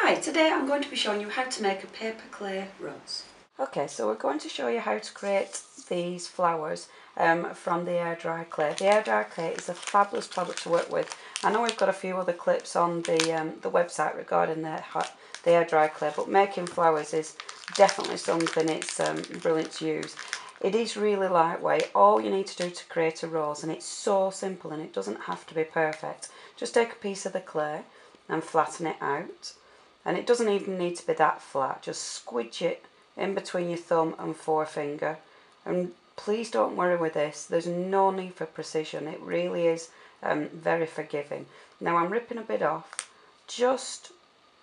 Hi, today I'm going to be showing you how to make a paper clay rose. Okay, so we're going to show you how to create these flowers from the air dry clay. The air dry clay is a fabulous product to work with. I know we've got a few other clips on the website regarding the air dry clay, but making flowers is definitely something it's brilliant to use. It is really lightweight. All you need to do to create a rose, and it's so simple and it doesn't have to be perfect. Just take a piece of the clay and flatten it out. And it doesn't even need to be that flat. Just squidge it in between your thumb and forefinger. And please don't worry with this. There's no need for precision. It really is very forgiving. Now I'm ripping a bit off, just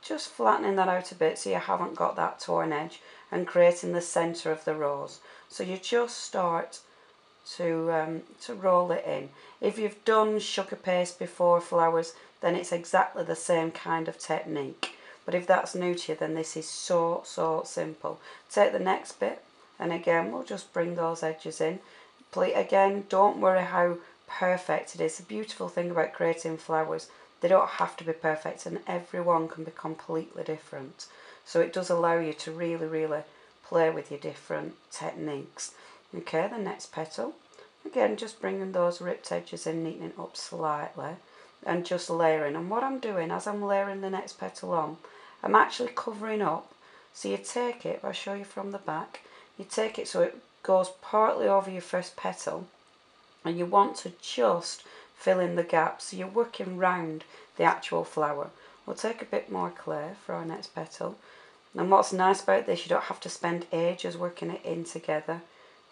flattening that out a bit so you haven't got that torn edge, and creating the centre of the rose. So you just start to roll it in. If you've done sugar paste before flowers, then it's exactly the same kind of technique. But if that's new to you, then this is so simple. Take the next bit, and again we'll just bring those edges in. Again, don't worry how perfect it is. The beautiful thing about creating flowers, they don't have to be perfect, and everyone can be completely different. So it does allow you to really play with your different techniques. Okay, the next petal. Again, just bringing those ripped edges in, neatening it up slightly, and just layering. And what I'm doing as I'm layering the next petal on, I'm actually covering up. So you take it, if I show you from the back, you take it so it goes partly over your first petal, and you want to just fill in the gap. So you're working round the actual flower. We'll take a bit more clay for our next petal. And what's nice about this, you don't have to spend ages working it in together.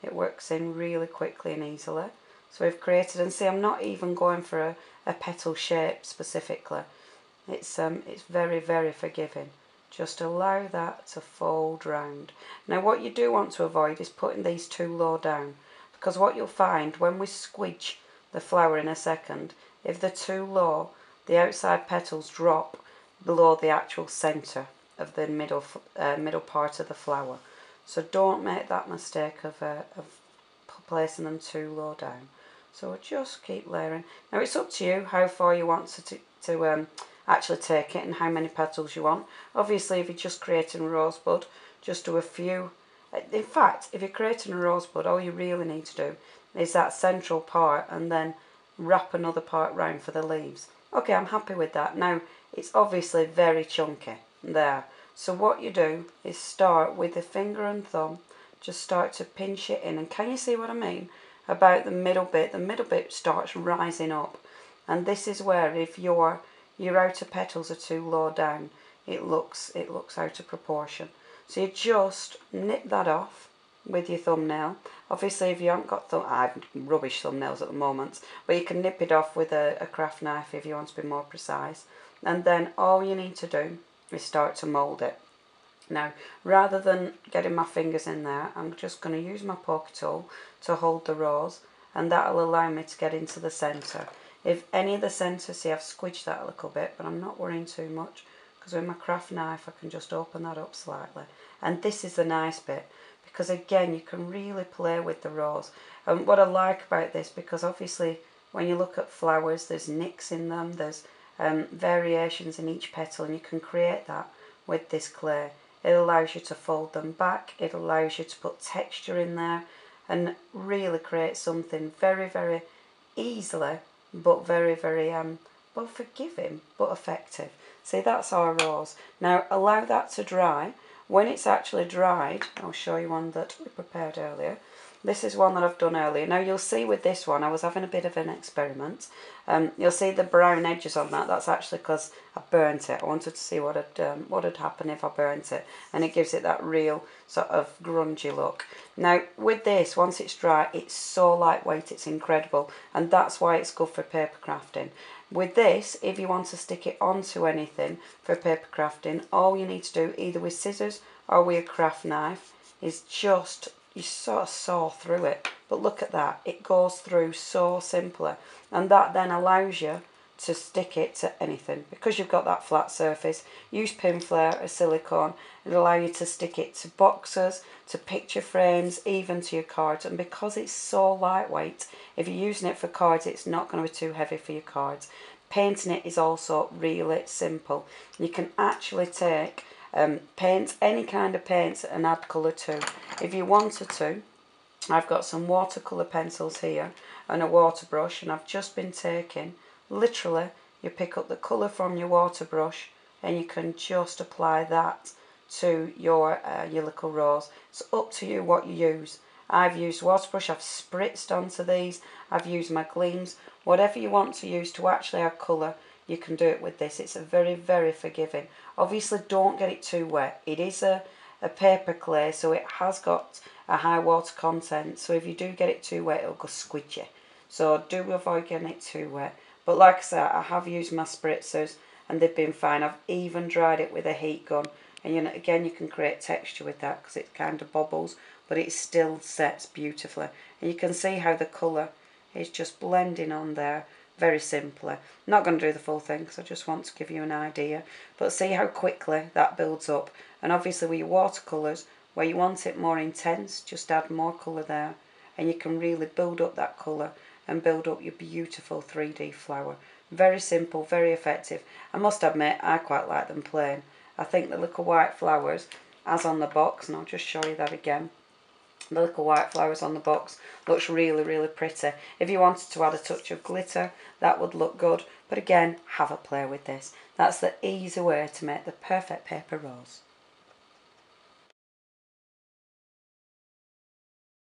It works in really quickly and easily. So we've created, and see, I'm not even going for a petal shape specifically. It's very forgiving. Just allow that to fold round. Now what you do want to avoid is putting these too low down, because what you'll find when we squidge the flower in a second, if they're too low, the outside petals drop below the actual centre of the middle part of the flower. So don't make that mistake of placing them too low down. So we'll just keep layering. Now it's up to you how far you want to actually take it and how many petals you want. Obviously, if you're just creating a rosebud, just do a few. In fact, if you're creating a rosebud, all you really need to do is that central part, and then wrap another part round for the leaves. Okay, I'm happy with that. Now, it's obviously very chunky there. So what you do is start with the finger and thumb, just start to pinch it in. And can you see what I mean about the middle bit? The middle bit starts rising up. And this is where, if your outer petals are too low down, it looks out of proportion. So you just nip that off with your thumbnail. Obviously, if you haven't got I have rubbish thumbnails at the moment, but you can nip it off with a craft knife if you want to be more precise. And then all you need to do is start to mould it. Now, rather than getting my fingers in there, I'm just going to use my poker tool to hold the rose, and that'll allow me to get into the centre. If any of the centre, see, I've squidged that a little bit, but I'm not worrying too much, because with my craft knife I can just open that up slightly. And this is the nice bit, because again you can really play with the rose. And what I like about this, because obviously when you look at flowers, there's nicks in them, there's variations in each petal, and you can create that with this clay. It allows you to fold them back, it allows you to put texture in there, and really create something very easily, but very well, forgiving but effective. See, that's our rose. Now allow that to dry. When it's actually dried, I'll show you one that we prepared earlier. This is one that I've done earlier. Now you'll see with this one, I was having a bit of an experiment. You'll see the brown edges on that. That's actually because I burnt it. I wanted to see what had happened if I burnt it, and it gives it that real sort of grungy look. Now with this, once it's dry, it's so lightweight, it's incredible, and that's why it's good for paper crafting. With this, if you want to stick it onto anything for paper crafting, all you need to do, either with scissors or with a craft knife, is just, you sort of saw through it. But look at that, it goes through so simply, and that then allows you to stick it to anything. Because you've got that flat surface, use pin flare or silicone. It'll allow you to stick it to boxes, to picture frames, even to your cards. And because it's so lightweight, if you're using it for cards, it's not going to be too heavy for your cards. painting it is also really simple. You can actually take paint, any kind of paints, and add colour to. If you wanted to, I've got some watercolour pencils here and a water brush, and I've just been taking, literally, you pick up the colour from your water brush and you can just apply that to your little rose. It's up to you what you use. I've used water brush, I've spritzed onto these, I've used my gleams. Whatever you want to use to actually add colour, you can do it with this. It's a very, very forgiving. Obviously, don't get it too wet. It is a paper clay, so it has got a high water content. So if you do get it too wet, it'll go squidgy. So do avoid getting it too wet. But like I said, I have used my spritzers and they've been fine. I've even dried it with a heat gun. And again, you can create texture with that because it kind of bobbles, but it still sets beautifully. And you can see how the colour is just blending on there very simply. I'm not going to do the full thing because I just want to give you an idea. But see how quickly that builds up. And obviously with your watercolours, where you want it more intense, just add more colour there. And you can really build up that colour and build up your beautiful 3D flower. Very simple, very effective. I must admit, I quite like them plain. I think the little white flowers, as on the box, and I'll just show you that again. The little white flowers on the box looks really, really pretty. If you wanted to add a touch of glitter, that would look good. But again, have a play with this. That's the easy way to make the perfect paper rose.